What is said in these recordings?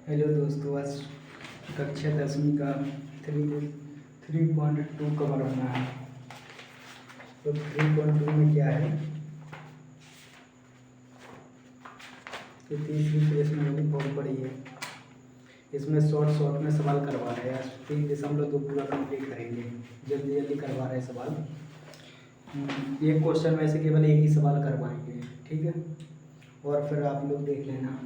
Hello दोस्तों, आज कक्षा 10वीं का 3.2 कवर होना है। तो 3.2 में क्या है कि तीसरी प्रश्नावली बहुत बड़ी है। इसमें शॉर्ट में सवाल करवा रहे हैं। आज 3.2 पूरा कंप्लीट करेंगे, जल्दी जल्दी करवा रहे हैं सवाल। एक क्वेश्चन में से केवल एक ही सवाल करवाएंगे, ठीक है। और फिर आप लोग देख लेना।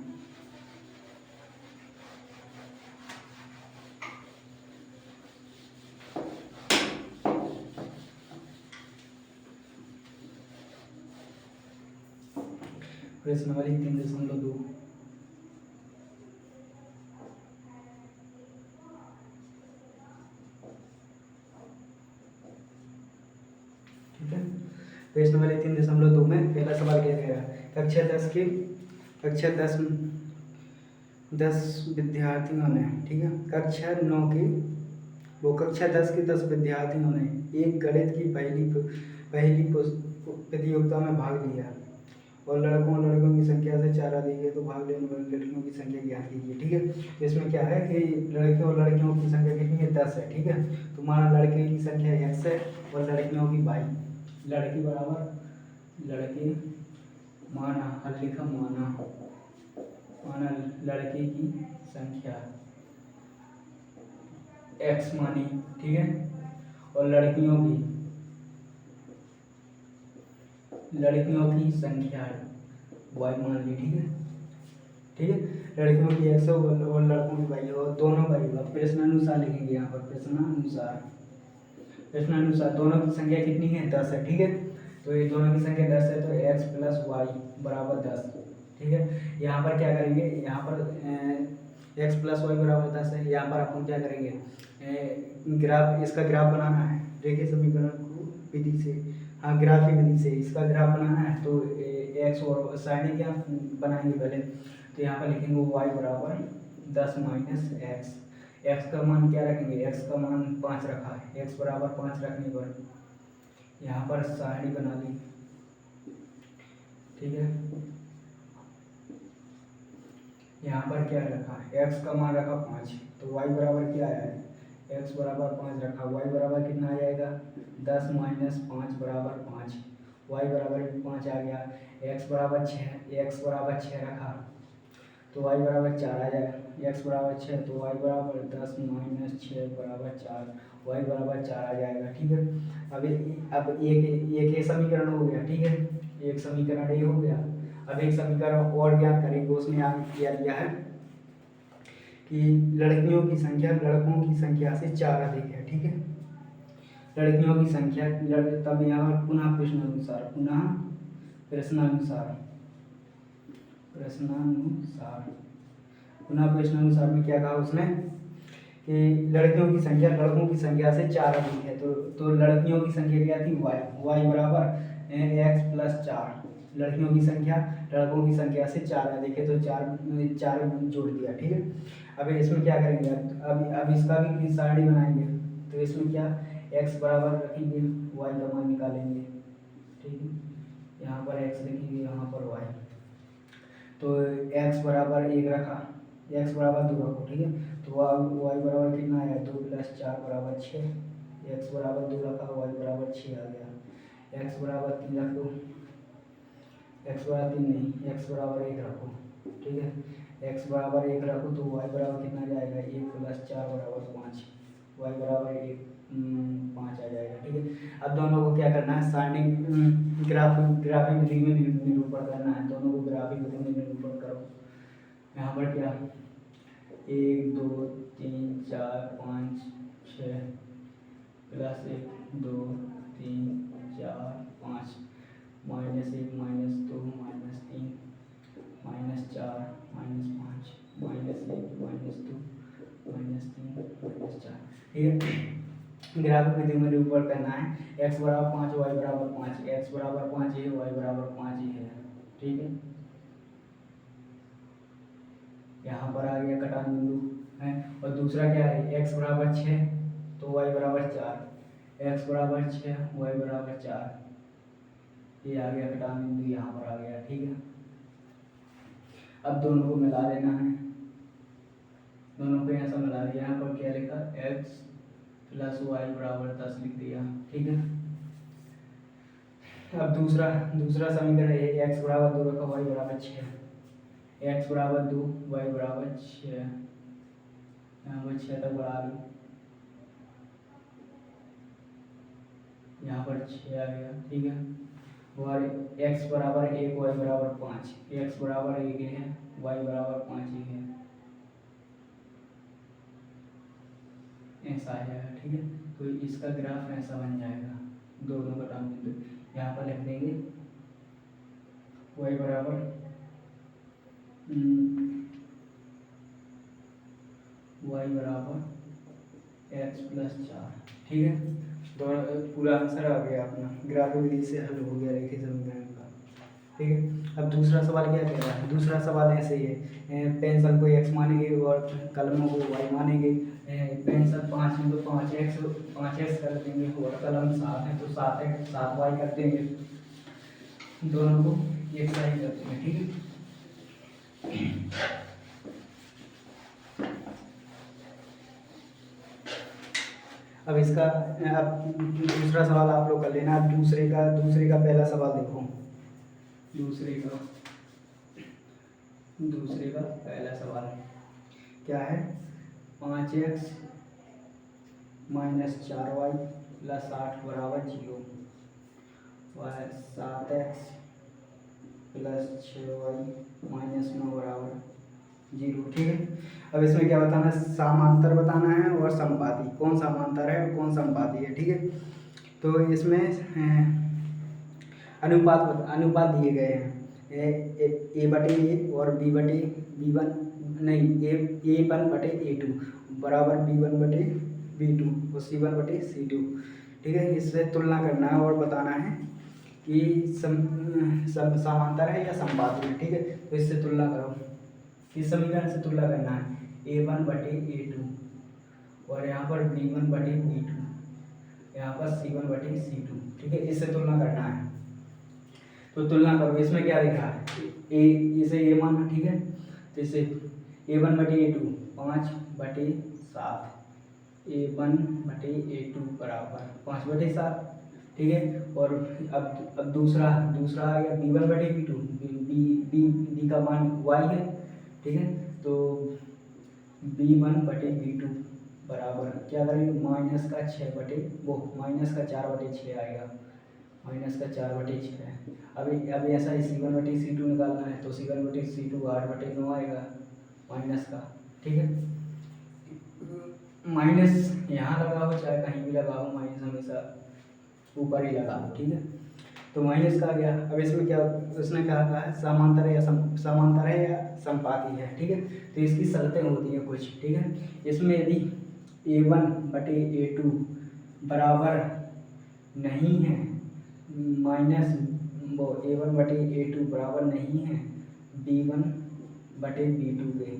प्रश्नावली 3.2 ठीक है। प्रश्नावली 3.2 में पहला सवाल क्या कह रहा है? कक्षा 10 विद्यार्थियों ने, ठीक है, कक्षा 10 के 10 विद्यार्थियों ने एक गणित की पहली प्रतियोगिता में भाग लिया और लड़कों और लड़कियों की संख्या से 4 अधिक है, तो भाग लेने वाली लड़कियों की संख्या ज्ञात कीजिए, ठीक है। तो इसमें क्या है कि लड़के और लड़कियों की संख्या कितनी है? 10 है, ठीक है। तो माना लड़के की संख्या x है और लड़कियों की y। लड़की बराबर लड़के, माना हल लिखा, माना लड़के की संख्या x मानी, ठीक है, और लड़कियों की संख्या y मान ली, ठीक है, ठीक है। लड़कियों की x और लड़कों की y, और दोनों का होगा। प्रश्नानुसार लिखेंगे यहाँ पर, प्रश्नानुसार दोनों की संख्या कितनी है? 10 है, ठीक है। तो ये दोनों की संख्या 10 है, तो x + y बराबर 10, ठीक है। यहाँ पर क्या करेंगे? यहाँ पर x + y बराबर 10 है। यहाँ पर अपन क्या करेंगे? इसका ग्राफ बनाना है, रेखीय समीकरण को विधि से, हाँ, ग्राफी विधि से इसका ग्राफ बनाना है। तो x और साइड क्या बनाएंगे पहले? तो यहाँ पर लिखेंगे y बराबर 10 - x। x का मान क्या रखेंगे? x का मान 5 रखा है। x बराबर 5 रखने पर यहाँ पर सारणी बना ली, ठीक है। यहाँ पर क्या रखा? x का मान रखा 5, तो y बराबर क्या आया है? x बराबर 5 रखा, y बराबर कितना आ जाएगा? 10 - 5 बराबर 5, y बराबर 5 आ गया। x बराबर 6 रखा, तो y बराबर 4 आ जाएगा। x बराबर 6, तो y बराबर 10 - 6 बराबर 4, y बराबर 4 आ जाएगा, ठीक है। अब एक समीकरण हो गया, ठीक है। एक समीकरण ये हो गया। अब एक समीकरण और ज्ञात करेंगे। उसमें यहाँ क्या दिया है कि लड़कियों की संख्या लड़कों की संख्या से 4 अधिक है, ठीक है। लड़कियों की संख्या, तब यहाँ पुनः प्रश्नानुसार में क्या कहा उसने कि लड़कियों की संख्या लड़कों की संख्या से 4 अधिक है। तो लड़कियों की संख्या क्या थी? y बराबर x + 4। लड़कियों की संख्या लड़कों की संख्या से 4 अधिक है, तो 4 जोड़ दिया, ठीक है। अब इसमें क्या करेंगे? अब इसका भी सारणी बनाएंगे। तो इसमें क्या x बराबर रखेंगे, y का मान निकालेंगे, ठीक है। यहाँ पर x लिखेंगे, यहाँ पर y। तो x बराबर 1 रखा, x बराबर 2 रखो, ठीक है। तो y बराबर कितना आया? 2 + 4 बराबर 6। x बराबर 2 रखा, y बराबर 6 आ गया। x बराबर 3 रख दो, x बराबर 3 नहीं, x बराबर 1 रखो, ठीक है। x बराबर 1 रखो, तो y बराबर कितना जाएगा? 1 + 4 बराबर 5, y बराबर 5 आ जाएगा, ठीक है। अब दोनों को क्या करना है? सारणी ग्राफिक विधि में निरूपण करना है। दोनों को ग्राफिक विधि में निरूपण करो। यहाँ पर क्या 1 2 3 4 5 6 +1 2 3 4 5 -1 -2 -3 -4 -5 -1 -2 -3 -4, ठीक है। ग्राफिक विधि में निरूपण करना है। x बराबर 5, y बराबर 5, x बराबर 5 है, y बराबर 5 ही है, ठीक है। यहाँ पर आ गया कटान बिंदु है। और दूसरा क्या है? x बराबर 6, तो y बराबर 4, x बराबर 6, y बराबर 4, ये आ गया कटान बिंदु, यहाँ पर आ गया, ठीक है। अब दोनों को मिला लेना है। दोनों को ऐसा मिला दिया। यहाँ पर क्या लिखा, x + y = 10 लिख दिया। ठीक है, अब दूसरा समीकरण है, x = 2 रखा, y = 6, x = 2 y = 6, यहाँ पर 6 तक बढ़ा लो, यहाँ पर 6 आ गया। ठीक है, और x = 1 y = 5, x = 1 है, y = 5 ही है, ऐसा आ जाएगा। ठीक है, तो इसका ग्राफ ऐसा बन जाएगा, दोनों का टर्म बिंदु यहाँ पर लिख देंगे, y बराबर x + 4। ठीक है, दोनों पूरा आंसर आ गया अपना, ग्राफिक विधि से हल हो गया रेखीय समीकरण का। ठीक है, अब दूसरा सवाल क्या कह रहा है, दूसरा सवाल ऐसे ही है, पेंसिल को x मानेंगे और कलमों को y मानेंगे। पेंसिल 5 है तो 5x कर देंगे, और कलम 7 है तो 7y कर देंगे, दोनों को एक साइड कर देंगे। ठीक है, अब इसका अब दूसरा सवाल आप लोग कर लेना। अब दूसरे का पहला सवाल देखो, दूसरे का पहला सवाल क्या है, 5x - 4y + 8 = 0, 7x + 6y - 9 = 0। ठीक है, अब इसमें क्या बताना है, समांतर बताना है और समपाती, कौन समांतर है और कौन समपाती है। ठीक है, तो इसमें अनुपात दिए गए हैं, a/a और b/b1 नहीं, a1/a2 बराबर b1/b2 और c1/c2। ठीक है, इससे तुलना करना है और बताना है कि समांतर है या समपाती है। ठीक है, तो इससे तुलना करो, इस समीकरण से तुलना करना है, a1/a2 और यहाँ पर b1/b2, यहाँ पर c1/c2। ठीक है, इससे तुलना करना है, तो तुलना करो। इसमें क्या लिखा है, इसे a माना। ठीक है, तो इसे a1/a2 5/7, a1/a2 बराबर 5/7। ठीक है, और अब दूसरा आ गया b1/b2, b का मान y है। ठीक है, तो b1/b2 बराबर क्या करेंगे, -4/6 आएगा, -4/6। अब ऐसा ही c1/c2 निकालना है, तो c1/c2 8/9 आएगा माइनस का। ठीक है, माइनस यहाँ लगा हो चाहे कहीं भी लगा हो, माइनस हमेशा ऊपर ही लगा हो। ठीक है, तो माइनस का आ गया। अब इसमें क्या उसने कहा है, समांतर है या समपाती है। ठीक है, तो इसकी शर्तें होती हैं कुछ। ठीक है, इसमें यदि a1/a2 बराबर नहीं है, माइनस वो a1/a2 बराबर नहीं है b1/b2 के।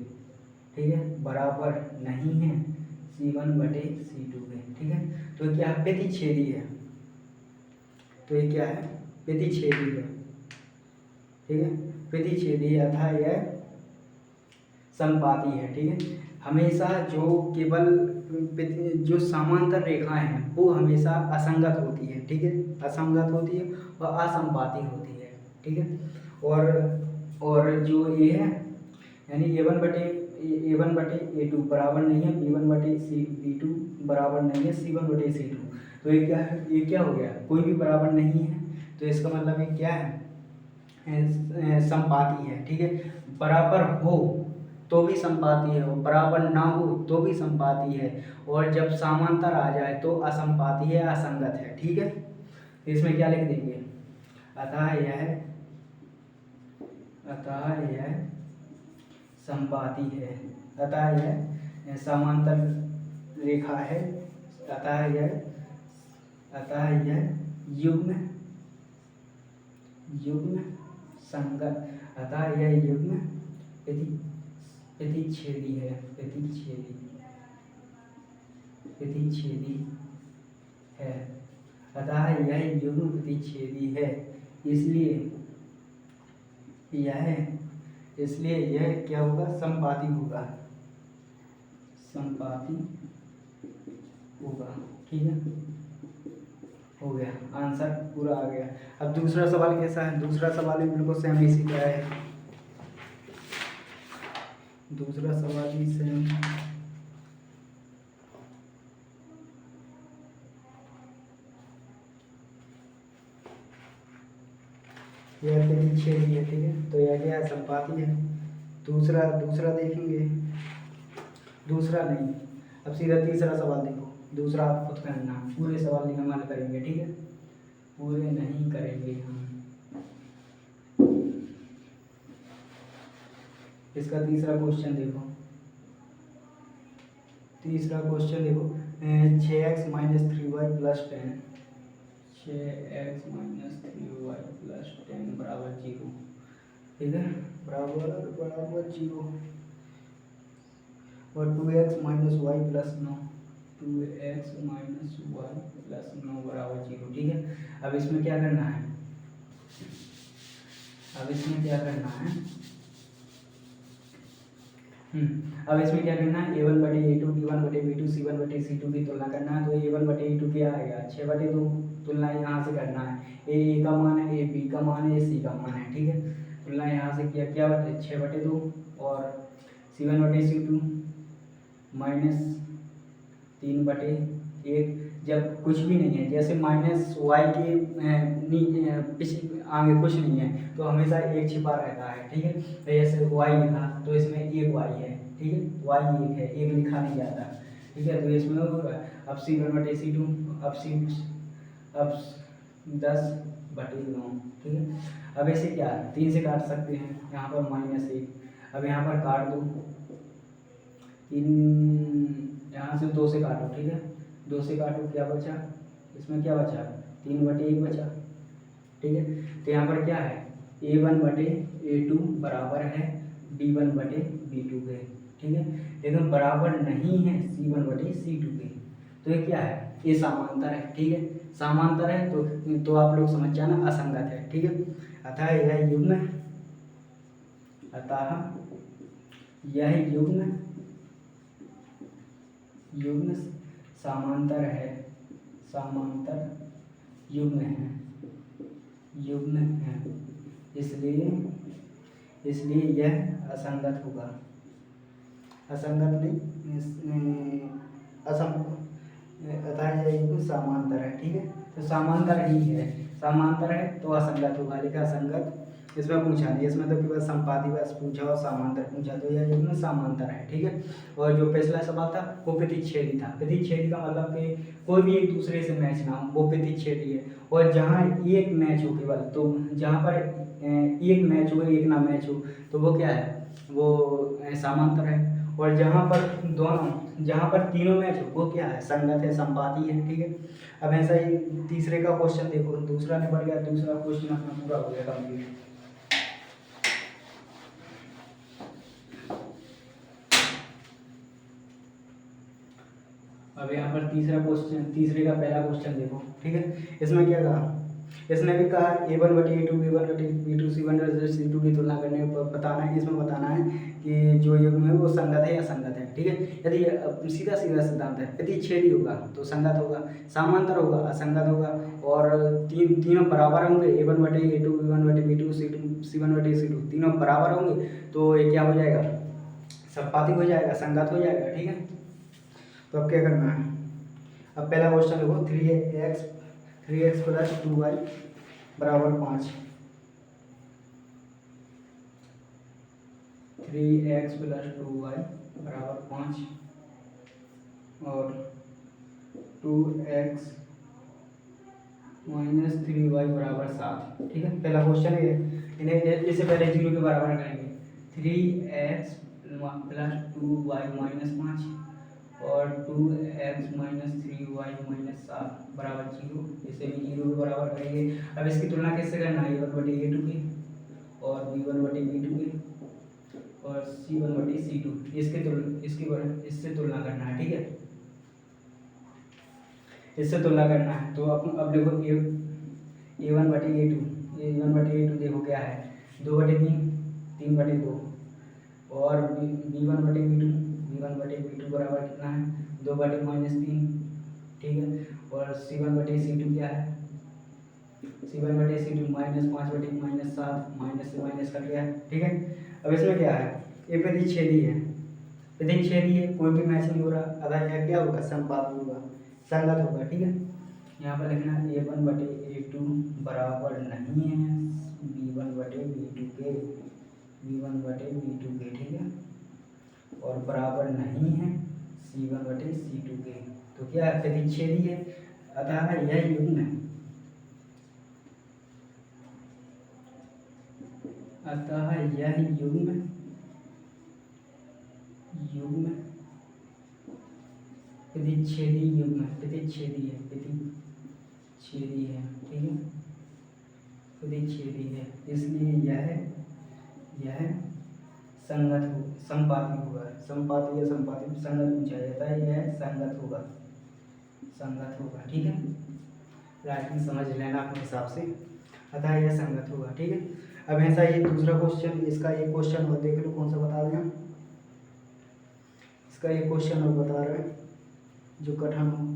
ठीक है, बराबर नहीं है c1/c2 के। ठीक है, तो क्या प्रतिच्छेदी है, तो ये क्या है, प्रतिच्छेदी है। ठीक है, प्रतिच्छेदी अथा यह समपाती है। ठीक है, हमेशा जो समांतर रेखाएं हैं वो हमेशा असंगत होती है। ठीक है, असंगत होती है और असमपाती होती है। ठीक है, और जो ये है यानी a1/a2 बराबर नहीं है, b1/b2 बराबर नहीं है c1/c2। तो ये क्या हो गया, कोई भी बराबर नहीं है, तो इसका मतलब ये क्या है, समपाती है। ठीक है, बराबर हो तो भी समपाती है, और बराबर ना हो तो भी समपाती है, और जब समांतर आ जाए तो असमपाती है, असंगत है। ठीक है, तो इसमें क्या लिख देंगे, अतः यह समपाती है, अतः यह समांतर रेखा है, अतः यह युग्म संगत, अतः यह युग्म प्रतिच्छेदी है, प्रतिच्छेदी है, अतः यह युग्म प्रतिच्छेदी है। इसलिए यह क्या होगा, समपाती होगा। संपाती होगा। ठीक है, हो गया, आंसर पूरा आ गया। अब दूसरा सवाल कैसा है? दूसरा सवाल भी बिल्कुल सेम इसी तरह है। दूसरा सवाल भी सेम, यह तेरी छेड़ी है। ठीक है, तो यह क्या है? संपाती है। दूसरा दूसरा देखेंगे, दूसरा नहीं, अब सीधा तीसरा सवाल देखो। दूसरा आप खुद करना, पूरे सवाल नहीं हम हल करेंगे। ठीक है, पूरे नहीं करेंगे हम। इसका तीसरा क्वेश्चन देखो, तीसरा क्वेश्चन देखो, 6x minus 3y plus 10, 6x minus 3y plus 10 बराबर 0। ठीक है, बराबर 0। और 2x minus Y plus 9, 2x minus Y plus 9 बराबर 0। ठीक है, अब इसमें क्या करना है? अब इसमें क्या करना है? अब इसमें क्या करना है? a1 बटे a2, b1 बटे b2, c1 बटे c2 की तुलना करना है। तो a1 बटे a2 क्या आएगा? 6/2। तुलना यहाँ से करना है, a का मान है, a b का मान है, a c का मान है। ठीक है, तुलना यहाँ से किया, क्या बटे 6/2 और c1 बटे c2 माइनस 3/1। जब कुछ भी नहीं है, जैसे माइनस वाई के पीछे आगे कुछ नहीं है तो हमेशा एक छिपा रहता है। ठीक है, तो जैसे वाई लिखा तो इसमें एक वाई है। ठीक है, वाई एक है, एक लिखा नहीं जाता। ठीक है, तो इसमें अब c1/c2, अब 10/9। ठीक है, अब ऐसे क्या है? 3 से काट सकते हैं, यहाँ पर -1। अब यहाँ पर काट दो, 3 यहाँ से 2 से काटो। ठीक है, 2 से काटो, क्या बचा? इसमें क्या बचा? 3/1 बचा। ठीक है, तो यहाँ पर क्या है? a1 बटे a2 बराबर है b1 बटे b2 के। ठीक है, लेकिन बराबर नहीं है c1 बटे c2 के। तो ये क्या है? ये समांतर है। ठीक है, समांतर है तो आप लोग समझ जाना असंगत है। ठीक है, अतः यह युग्म, अतः यह युग्म समांतर है, समांतर युग्म है, युग्म है, इसलिए यह असंगत होगा। असंगत नहीं, अतः यह युग्म समांतर है। ठीक है, तो समांतर ही है, समांतर है तो असंगत होगा। लिखा असंगत, इसमें पूछा नहीं, इसमें तो केवल संपाती बस पूछा और समांतर पूछा, तो यह युग्म समांतर है। ठीक है, और जो पिछला सवाल था वो प्रतिच्छेदी था। प्रतिच्छेदी का मतलब कि कोई भी एक दूसरे से मैच ना हो, वो प्रतिच्छेदी है। और जहाँ एक मैच हो केवल, तो जहाँ पर एक मैच हो, एक ना मैच हो, तो वो क्या है? वो समांतर है। और जहाँ पर तीनों मैच हो, वो क्या है? संगत है, संपाती है। ठीक है, अब ऐसा ही तीसरे का क्वेश्चन देखो, दूसरा निपट गया, दूसरा क्वेश्चन अपना पूरा हो गया कंप्लीट। अब यहाँ पर तीसरा क्वेश्चन, तीसरे का पहला क्वेश्चन देखो। ठीक है, इसमें क्या कहा? इसने भी कहा a1 बटे a2, b1 बटे b2, c1 बटे c2 की तुलना करने पर बताना है। इसमें बताना है कि जो युग्म है वो संगत है या असंगत है। ठीक है, यदि सीधा सिद्धांत है, प्रतिच्छेदी होगा तो संगत होगा, समांतर होगा असंगत होगा, और तीनों बराबर होंगे, a1 बटे a2, b1 बटे b2, c1 बटे c2 तीनों बराबर होंगे, तो ये क्या हो जाएगा? संपाती हो जाएगा, संगत हो जाएगा। ठीक है, तो अब क्या करना है? अब पहला क्वेश्चन देखो, 3x प्लस 2y बराबर 5, 3x प्लस 2y बराबर 5 और 2x माइनस 3y बराबर 7। ठीक है, पहला क्वेश्चन है, इन्हें इससे पहले 0 के बराबर करेंगे। 3x प्लस 2y माइनस 5 और 2x माइनस 3y माइनस 7 बराबर 0, इसे भी 0 के बराबर करेंगे। अब इसकी तुलना किससे करना है? a1 बटे a2 की और b1 बटे b2 की और c1 बटे c2, इससे तुलना करना है। ठीक है, इससे तुलना करना है। तो अब देखो a1 बटे a2 देखो क्या है? 2/3, 3/2 और V1/V2 बराबर कितना है 2/-3, ठीक है। और C1/C2 क्या है C1/C2 -5/-7, माइनस से माइनस कट गया है, ठीक है। अब इसमें क्या है ये प्रतिच्छेदी है, कोई भी मैच नहीं हो रहा, अतः यह क्या होगा संपाती होगा, संगत होगा, ठीक है। यहाँ पर लिखना A1/A2 बराबर नहीं है V1/V2 के, ठीक है, और बराबर नहीं है C1/C2 के। तो क्या है प्रतिच्छेदी है, अतः यह युग्म है, अतः यह युग्म प्रतिच्छेदी युग्म है, प्रतिच्छेदी है, ठीक है, प्रतिच्छेदी है, इसलिए यह संपाती होगा, संपाती या संपाती संगत पूछा जाता है, यह संगत होगा, ठीक है। राइटिंग समझ लेना अपने हिसाब से, अतः यह संगत होगा, ठीक है। अब ऐसा ये दूसरा क्वेश्चन, इसका एक क्वेश्चन और देख लो कौन सा बता देना, इसका एक क्वेश्चन और बता रहे हैं जो कठिन हो।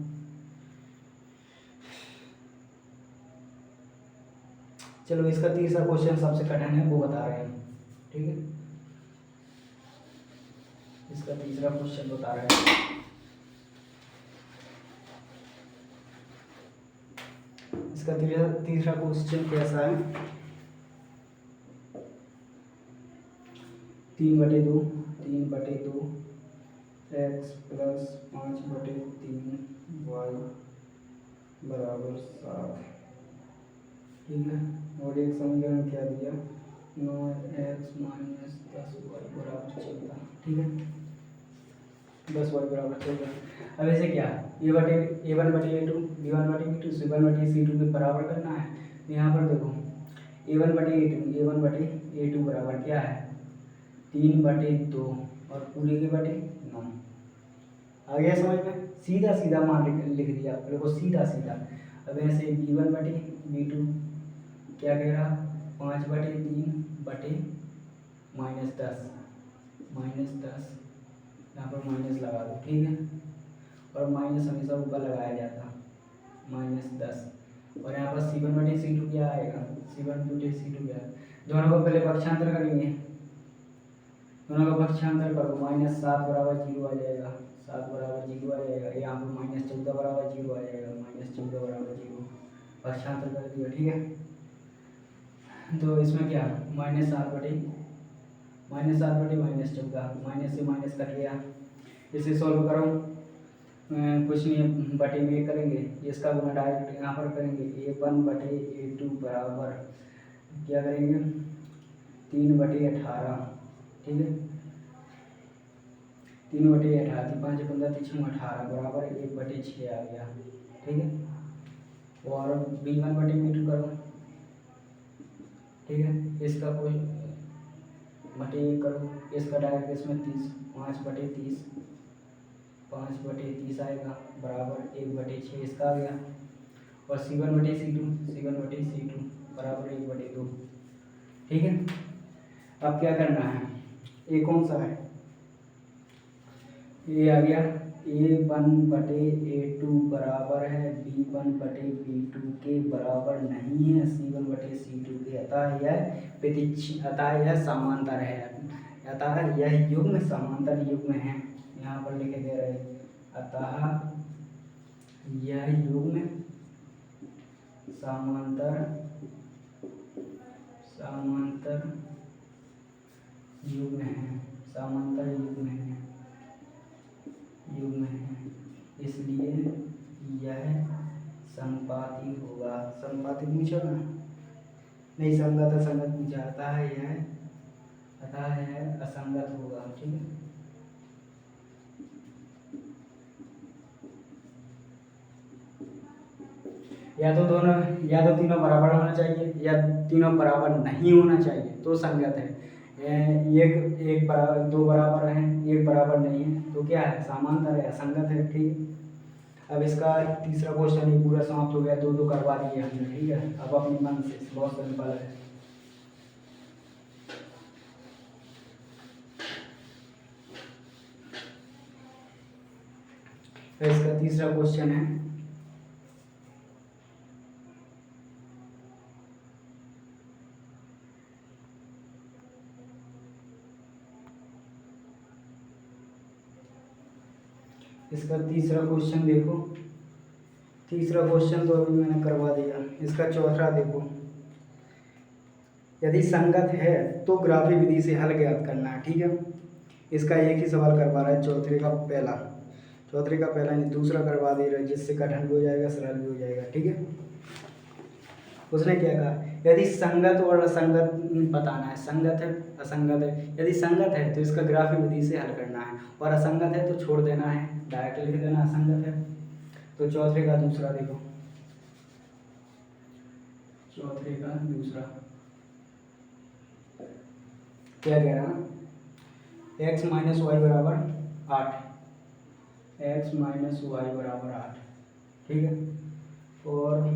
चलो इसका तीसरा क्वेश्चन सबसे कठिन है, वो बता रहे हैं, ठीक है। इसका तीसरा क्वेश्चन बता रहे हैं, इसका तीसरा क्वेश्चन कैसा है 3/2 x + 5/3 y बराबर 7, ठीक है। और एक समीकरण क्या दिया 9x - 10y बराबर 14, ठीक है, 10y बराबर 14। अब ऐसे क्या A1/A2 B1/B2 C1/C2 के बराबर करना है। यहाँ पर देखो A1/A2 बराबर क्या है 3/2 और पूरे के बटे 9। आ गया समझ में, सीधा मान लिख दिया, देखो सीधा। अब ऐसे B1/B2 क्या कह रहा 5/3 बटे -10, यहाँ पर माइनस लगा दो, ठीक है। और माइनस हमेशा ऊपर लगाया जाता -10। और यहाँ पर C1/C2 क्या आएगा C1/C2 क्या है, दोनों को पहले पक्षांतर करेंगे, दोनों का पक्षांतर करो -7 बराबर 0 आ जाएगा, 7 बराबर 0 आ जाएगा। यहाँ पर -14 बराबर 0 आ जाएगा, -14 बराबर 0 पक्षांतर कर दिया, ठीक है। तो इसमें क्या -7/-14, माइनस से माइनस कट गया। इसे सॉल्व करो, कुछ नहीं बटे में करेंगे, इसका गुना डायरेक्ट यहाँ पर करेंगे। A1/A2 बराबर क्या करेंगे 3/18, ठीक है, 3/18, 5 15 3 18 बराबर 1/6 आ गया, ठीक है। और B1/B2 करो, ठीक है, इसका कोई बटे करो, इसका डायरेक्ट इसमें 30, 5/30 आएगा बराबर 1/6 इसका आ गया। और C1/C2 बराबर 1/2, ठीक है। अब क्या करना है, ये कौन सा है, ये आ गया A1/A2 बराबर है B1/B2 के बराबर नहीं है C1/C2 के, अतः यह समांतर है, अतः यह युग्म समांतर युग्म है। यहाँ पर लिखे दे रहे, अतः यह युग्म समांतर युग्म है, इसलिए यह संपाती होगा। संपाती पूछा ना, नहीं संगत असंगत पूछा, अतः यह असंगत होगा, ठीक है। या तो तीनों बराबर होना चाहिए, या तीनों बराबर नहीं होना चाहिए तो संगत है। एक बराबर, दो बराबर हैं, एक बराबर नहीं है तो क्या है समांतर है, असंगत है, ठीक। अब इसका तीसरा क्वेश्चन ये पूरा समाप्त हो गया, दो करवा दिए हमने, ठीक है। अब अपने मन से, बहुत सिंपल है। तो इसका तीसरा क्वेश्चन है, इसका तीसरा क्वेश्चन देखो। तीसरा क्वेश्चन तो अभी मैंने करवा दिया। इसका चौथा देखो, यदि संगत है तो ग्राफी विधि से हल ज्ञात करना है। ठीक है, इसका एक ही सवाल करवा रहा है, चौथे का पहला नहीं, दूसरा करवा दे रहा है, जिससे कठिन भी हो जाएगा सरल भी हो जाएगा। ठीक है, उसने क्या कहा, यदि संगत और असंगत बताना है, संगत है असंगत है। यदि संगत है तो इसका ग्राफी विधि से हल करना है, और असंगत है तो छोड़ देना है, डायरेक्ट लिख देना असंगत है। तो चौथे का दूसरा देखो, चौथे का दूसरा क्या कह रहा है, x माइनस वाई बराबर 8, x माइनस वाई बराबर 8। ठीक है, और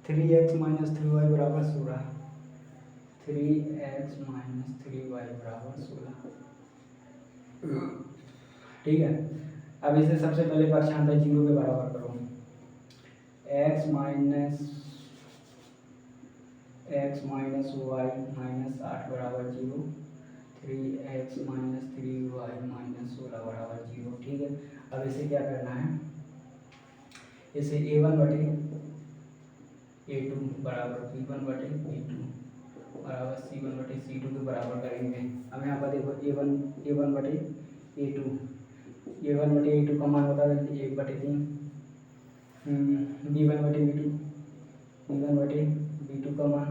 3x माइनस 3y बराबर 16, 3x माइनस 3y बराबर 16। ठीक है, अब इसे सबसे पहले पक्षांतर 0 के बराबर करो। x माइनस वाई माइनस 8 बराबर 0, 3x माइनस 3y माइनस 16 बराबर 0। ठीक है, अब इसे क्या करना है, इसे a1 बटे a2 बराबर b1 बटे b2 बराबर c1 बटे c2 के बराबर करेंगे। अब यहाँ पर देखो a1 बटे a2 का मान बता दें 1/3, b1 बटे b2 का मान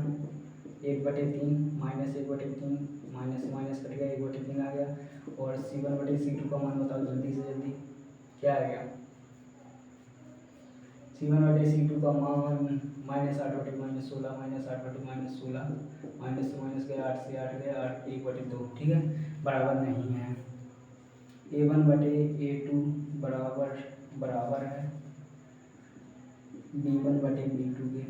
1/3, माइनस 1/3, माइनस माइनस कट गया, 1/3 आ गया। और c1 बटे c2 का मान बताओ जल्दी से जल्दी, क्या आ गया, c1 बटे c2 का मान -8 बटे -16, -8 बटे -16, माइनस से माइनस गया, 8 से 8 गया, 8 1/2। ठीक है, बराबर नहीं है। a1 बटे a2 बराबर है b1 बटे b2 के,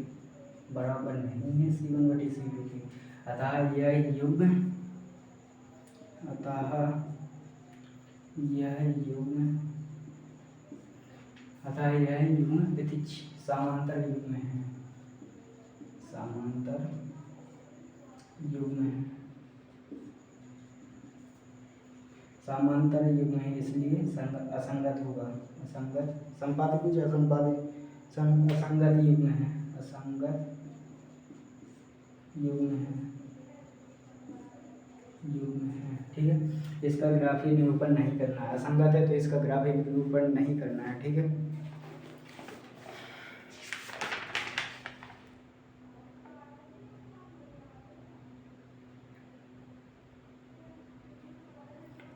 बराबर नहीं है c1 बटे c2 के। अतः यह युग्म व्यतिच समांतर युग्म है, समांतर युग्म है, समांतर युग्म है, इसलिए असंगत होगा। असंगत संपादित कुछ असंपादित असंगत युग्म है, असंगत युग्म है। ठीक है, इसका ग्राफीय निरूपण नहीं करना है, असंगत है तो इसका ग्राफीय निरूपण नहीं करना है। ठीक है,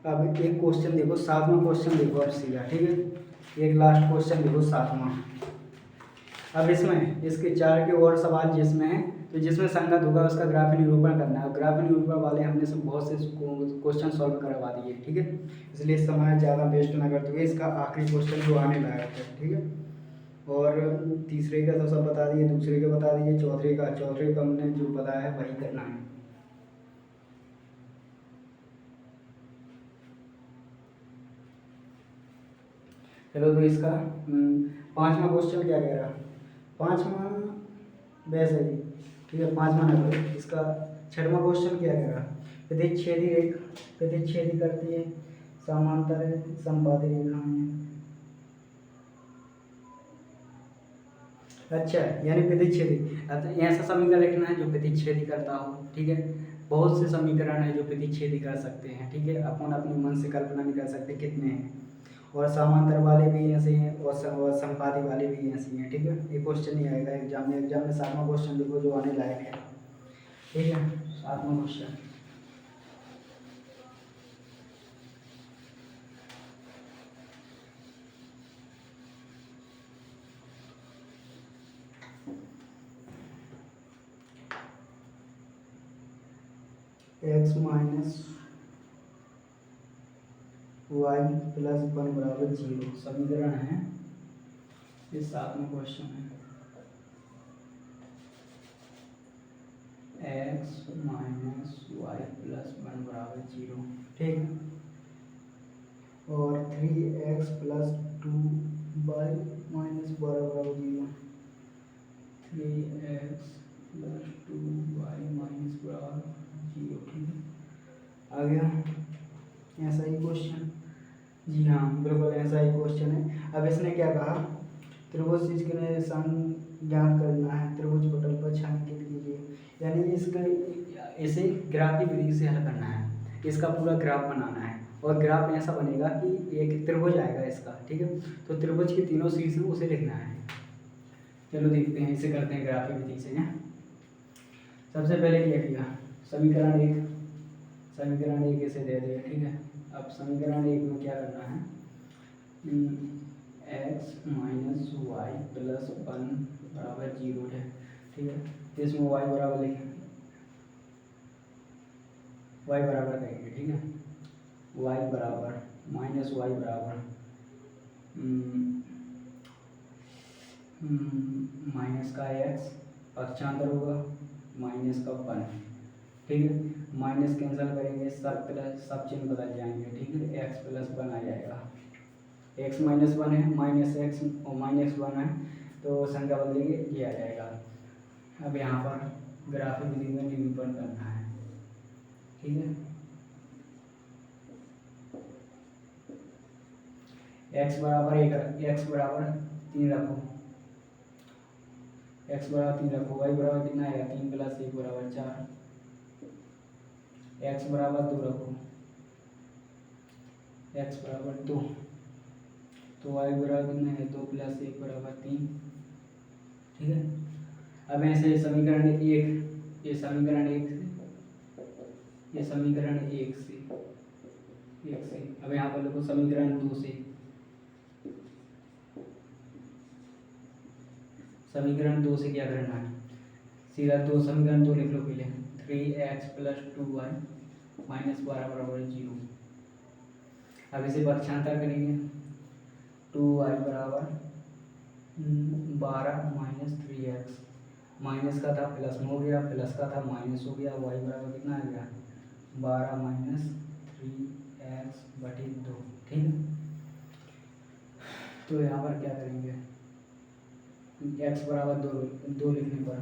अब एक क्वेश्चन देखो, 7वां क्वेश्चन देखो अब सीधा। ठीक है, एक लास्ट क्वेश्चन देखो 7वां। अब इसमें इसके 4 के और सवाल जिसमें है, तो जिसमें संगत होगा उसका ग्राफीय निरूपण करना है। ग्राफीय निरूपण वाले हमने सब बहुत से क्वेश्चन सॉल्व करवा दिए। ठीक है, इसलिए समय ज़्यादा वेस्ट ना करते हुए इसका आखिरी क्वेश्चन जो आने लायक है। ठीक है, और तीसरे का तो सब बता दिए, दूसरे का बता दिए, चौथे का हमने जो बताया है वही करना है। चलो, तो इसका 5वां क्वेश्चन क्या कह रहा है, 5वां वैसे ही। ठीक है, 5वां ना करो, इसका 6वां क्वेश्चन क्या कह रहा है, प्रतिच्छेदी करती है, समांतर है, संपादी रेखाएं हैं। अच्छा, यानी प्रतिच्छेदी, ऐसा समीकरण लिखना है जो प्रतिच्छेदी करता हो। ठीक है, बहुत से समीकरण है जो प्रतिच्छेदी कर सकते हैं। ठीक है, अपन अपने मन से कल्पना नहीं कर सकते कितने हैं, और समांतर वाले भी ऐसे हैं और संपादी वाले भी ऐसे हैं। ठीक है, ये क्वेश्चन नहीं आएगा एग्जाम में। 7वां क्वेश्चन देखो जो आने लायक है। ठीक है, 7वां question, x minus Y plus 1 बराबर 0 समीकरण है। ये 7वां क्वेश्चन है, x माइनस वाई प्लस 1 बराबर 0। ठीक है, और 3x प्लस 2y माइनस 12 बराबर 0। 3x प्लस 2y माइनस बराबर 0। ठीक है, आ गया। ऐसा ही क्वेश्चन, जी हाँ बिल्कुल ऐसा ही क्वेश्चन है। अब इसने क्या कहा, त्रिभुज इसके सम ज्ञात करना है, त्रिभुज पटल पर छायांकित कीजिए। यानी इसके इसे ग्राफ की विधि से हल करना है, इसका पूरा ग्राफ बनाना है। और ग्राफ ऐसा बनेगा कि एक त्रिभुज आएगा इसका, ठीक है। तो त्रिभुज की तीनों शीर्ष उसे लिखना है। चलो देखते हैं, इसे करते हैं ग्राफ की विधि से। सबसे पहले क्या किया, समीकरण एक इसे दे दिया, ठीक है। अब समीकरण एक में क्या करना है, x माइनस वाई प्लस 1 बराबर 0 है, ठीक है। तो इसमें y बराबर लिखेंगे, y बराबर करेंगे, ठीक है। y बराबर माइनस वाई बराबर माइनस का x पक्षांतर होगा, माइनस का 1, ठीक है। माइनस कैंसिल करेंगे, सब प्लस सब चिन्ह बदल जाएंगे, ठीक है। x प्लस 1 आ जाएगा, x माइनस 1 है, माइनस x और माइनस 1 है, तो संख्या बदलेंगे ये आ जाएगा। अब यहाँ पर ग्राफिक विधि में निरूपण करना है, ठीक है। x बराबर 3 रखो, x बराबर 3 रखो, y बराबर कितना आएगा, 3 प्लस 1 बराबर 4, x बराबर 2 रखो, x बराबर 2, तो y बराबर कितना है, 2 प्लस 1 बराबर 3, ठीक है। अब ऐसे समीकरण एक, ये समीकरण एक से अब यहाँ पर लिखो समीकरण 2 से, समीकरण 2 से क्या करना है, सीधा समीकरण 2 लिख लो पहले, 3x प्लस 2y माइनस 12 बराबर 0। अब इसे पक्षांतर करेंगे, 2y बराबर 12 माइनस 3x, माइनस का था प्लस में हो गया, प्लस का था माइनस हो गया, y बराबर कितना आ गया, 12 माइनस 3x बटे 2, ठीक है। तो यहाँ पर क्या करेंगे, x बराबर 2 लिखने पर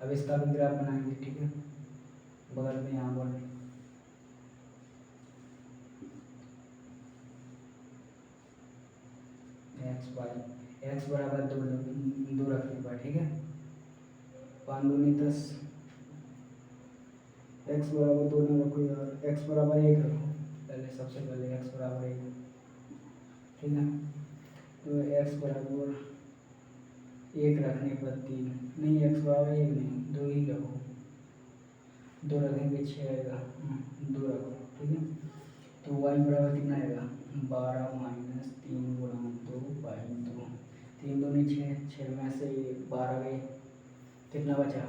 अब इसका भी ग्राफ बनाएंगे, ठीक है। बगल में यहाँ पर x बराबर 2 रखने पर, ठीक है। 5 दूनी 10, x बराबर 2 ना रखो यार, x बराबर 1 रखो पहले, सबसे पहले x बराबर 1, ठीक है। तो x बराबर 1 रखने पर 3 नहीं, x बराबर 1 नहीं 2 ही रखो, 2 रखेंगे 6 आएगा, 2 रखो, ठीक है। तो y बराबर कितना आएगा, 12 माइनस 3 गुणा 2 बाई 2, 3 दूनी 6, 6 में से 12 गए, कितना बचा,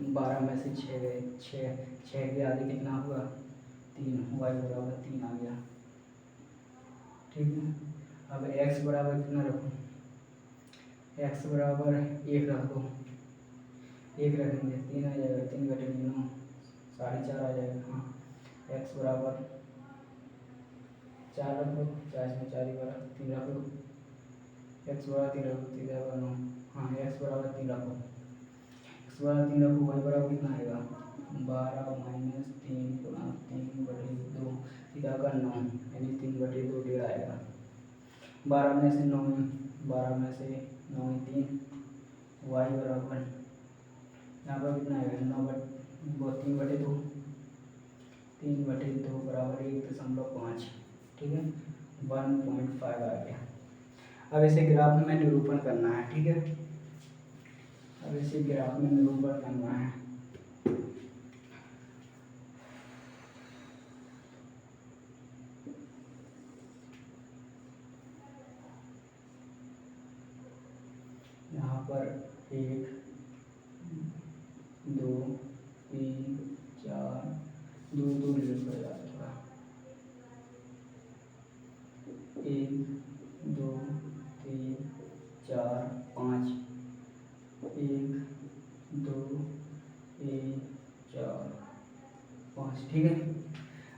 12 में से 6 गए, 6 के आगे कितना हुआ 3, y बराबर 3 आ गया, ठीक है। अब x बराबर कितना रखो, x बराबर 1 रखो, 1 रखेंगे 3 आ जाएगा, 3 घटेंगे 9, 4.5 आ जाएगा, हाँ। x बराबर 4 रखो, 4 में 4 ही बराबर 3 रखो, x बराबर 3 रखो, 3 बराबर 9, हाँ x बराबर 3 रखो, x बराबर 3 रखो, y बराबर कितना आएगा, 12 माइनस 3 गुणा 3 बटे 2 सीधा का 9, यानी 3 बटे 2 डेढ़ आएगा। 12 में से 9, 12 में से 9 3, y बराबर यहाँ पर कितना आएगा, 9 बटे 3 बटे 2, 3 बटे 2 बराबर 1.5, ठीक है। 1.5 आ गया। अब इसे ग्राफ में निरूपण करना है, ठीक है। अब इसे ग्राफ में निरूपण करना है, यहाँ पर 1 2 3 4 2 डिलीट कर जाता थोड़ा, 1 2 3 4 5, 1 2 3 4 5, ठीक है।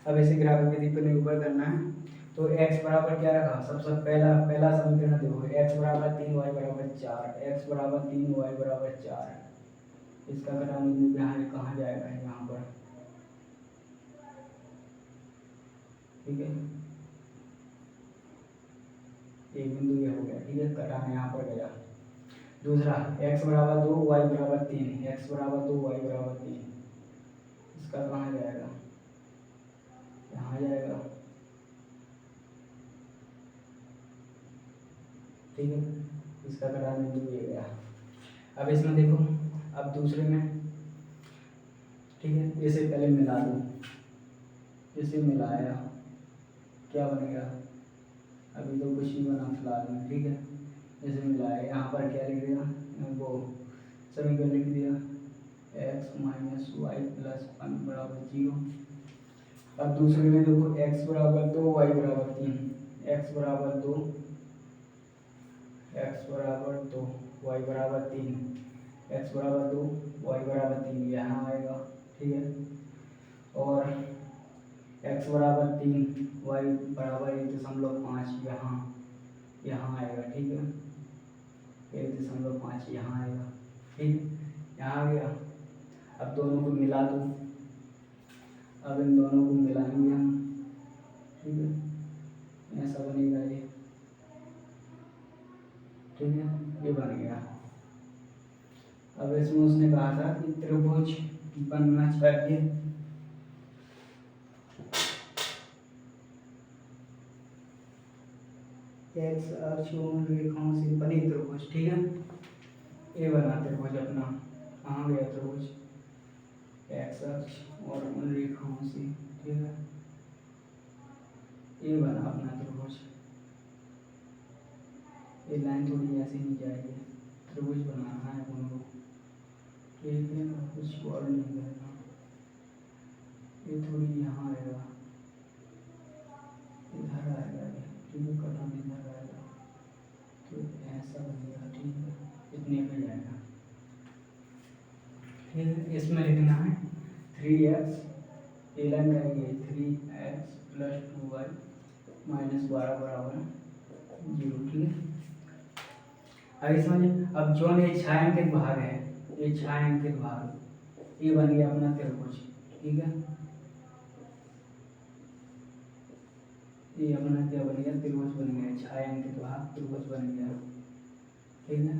अब इसे ग्राफिक विधि पर निरूपण करना है, तो x बराबर क्या रखा, सबसे पहला समीकरण देखो, x बराबर 3 y बराबर 4, x बराबर 3 y बराबर 4, इसका घटाना बिंदु यहाँ कहाँ जाएगा, यहाँ पर, ठीक है, एक बिंदु ये हो गया, ठीक है, घटाना यहाँ पर गया। दूसरा x बराबर 2 y बराबर 3, x बराबर 2 y बराबर 3, इसका कहाँ जाएगा, यहाँ जाएगा, ठीक है, इसका घटाना बिंदु ये गया। अब इसमें देखो, अब दूसरे में, ठीक है, इसे पहले मिला दो, इसे मिलाया, क्या बनेगा, अभी तो कुछ नहीं बना फिलहाल में, ठीक है, इसे मिलाया, यहाँ पर क्या लिख दिया, वो समीकरण लिख दिया, x माइनस वाई प्लस 1 बराबर 0। अब दूसरे में देखो, x बराबर 2 y बराबर 3, x बराबर 2 y बराबर 3, x बराबर 2 y बराबर 3 यहाँ आएगा, ठीक है, और x बराबर 3 y बराबर 1.5 यहाँ आएगा, ठीक है, 1.5 यहाँ आएगा, ठीक है, यहाँ आ गया। अब दोनों को मिला दो, अब इन दोनों को मिलाएंगे हम, ठीक है, ऐसा बनेगा ये, ठीक है, ये बन गया। अब इसमें उसने कहा था कि त्रिभुज बनना चाहिए, एक्स अक्ष और रेखाओं से बनी त्रिभुज, ठीक है, ये बना त्रिभुज अपना, कहाँ गया त्रिभुज, एक्स अक्ष और उन रेखाओं से, ठीक है, ये बना अपना त्रिभुज, ये लाइन थोड़ी ऐसे नहीं जाएगी, त्रिभुज बनाना है अपन को, ठीक है, कुछ और नहीं करना, ये थोड़ी यहाँ आएगा, इधर आएगा, ठीक है, कटा इधर आएगा, तो ऐसा बनेगा, ठीक है, इतने पे जाएगा, ठीक है, इसमें लिखना है 3x, ये लाइन करेंगे 3x प्लस 2y माइनस 12 बराबर 0, ठीक है। अब इसमें अब जो ये छायांकित भाग है, ये छायांकित भाग, ये बन गया अपना त्रिभुज, ठीक है, ये अपना क्या बन गया, त्रिभुज बन गया, छायांकित भाग त्रिभुज बन गया, ठीक है,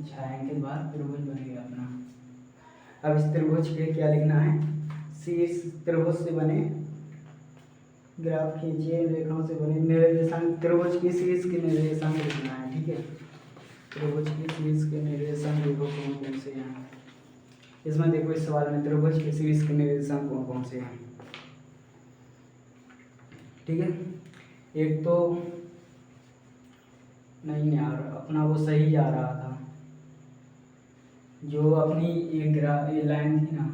छायांकित भाग त्रिभुज बन गया अपना। अब इस त्रिभुज पे क्या लिखना है, शीर्ष त्रिभुज से बने, ग्राफ खींचिए, रेखाओं से बने निर्देशांक, त्रिभुज के शीर्ष के निर्देशांक लिखना है, ठीक है, त्रिभुज के शीर्ष के निर्देशांक देखो कौन कौन से हैं, इसमें देखो इस सवाल में त्रिभुज के शीर्ष के निर्देशांक कौन कौन से हैं, ठीक है, एक तो नहीं यार, अपना वो सही जा रहा था, जो अपनी ये लाइन थी ना,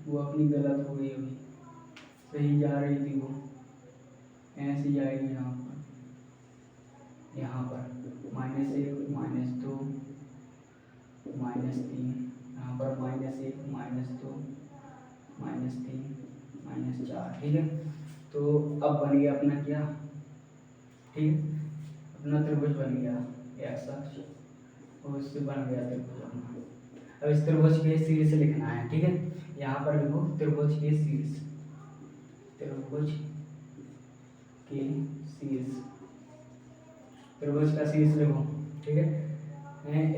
वो अपनी गलत हो गई, अभी सही जा रही थी, वो ऐसी जाएगी यहाँ पर -1 -2 -3, यहाँ पर -1 -2 -3 -4, ठीक है, तो अब बन गया अपना क्या, ठीक है, अपना त्रिभुज बन गया, ऐसा और उससे बन गया त्रिभुज अपना। अब इस त्रिभुज के शीर्ष लिखना है, ठीक है, यहाँ पर लिखो त्रिभुज के शीर्ष, त्रिभुज के शीर्ष, त्रिभुज का शीर्ष लिखो, ठीक है,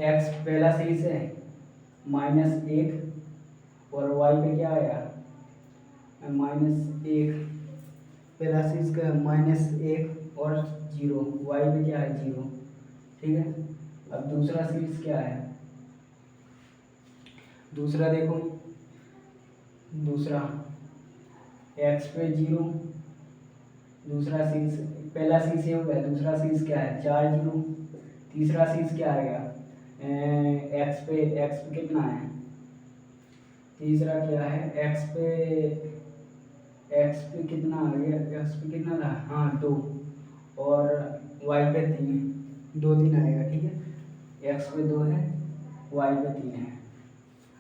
एक्स पहला शीर्ष है -1 और वाई पे क्या आया, -1, पहला शीर्ष का -1 और 0, वाई पे क्या है 0, ठीक है। अब दूसरा शीर्ष क्या है, दूसरा देखो, दूसरा x पे 0, दूसरा शीर्ष, पहला शीर्ष ये हो गया, दूसरा शीर्ष क्या है 4 0, तीसरा शीर्ष क्या आएगा, x पे कितना है, तीसरा क्या है x पे कितना आ गया, x पे कितना था, हाँ 2, और y पे 3, 2 3 आएगा, ठीक है, x पे 2 है, y पे 3 है,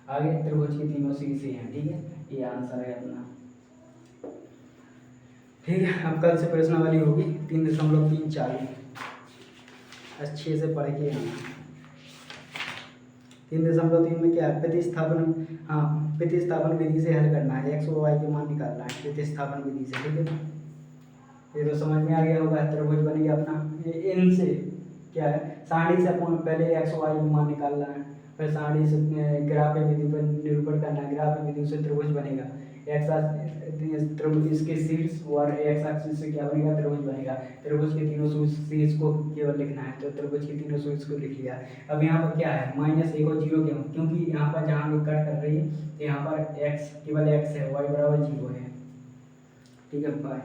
आगे त्रिभुज के तीनों शीर्ष हैं, ठीक है, ये आंसर है अपना। ठीक है, अब कल से प्रश्नावली होगी 3.340, अच्छे से पढ़ के आना। 3.3 में क्या है, प्रतिस्थापन, हाँ प्रतिस्थापन विधि से हल करना है, एक्स और वाई के मान निकालना है प्रतिस्थापन विधि से। ठीक है, ये तो समझ में आ गया होगा। त्रिभुज बनेगा अपना इनसे क्या है, सारणी से अपन पहले एक्स और वाई के मान निकालना है, फिर सारणी से ग्राफ विधि पर निरूपण करना है, ग्राफ विधि से त्रिभुज बनेगा। त्रिभुज इसके शीर्ष और एक्स एक्सिस से क्या बनेगा, त्रिभुज बनेगा। त्रिभुज के तीनों शीर्ष को केवल लिखना है, तो त्रिभुज के तीनों शीर्ष को लिख लिया। अब यहाँ पर क्या है, -1 और 0 क्यों, क्योंकि यहाँ पर जहाँ भी कट कर रही है यहाँ पर एक्स केवल एक्स है, वाई बराबर 0 है। ठीक है, बाय।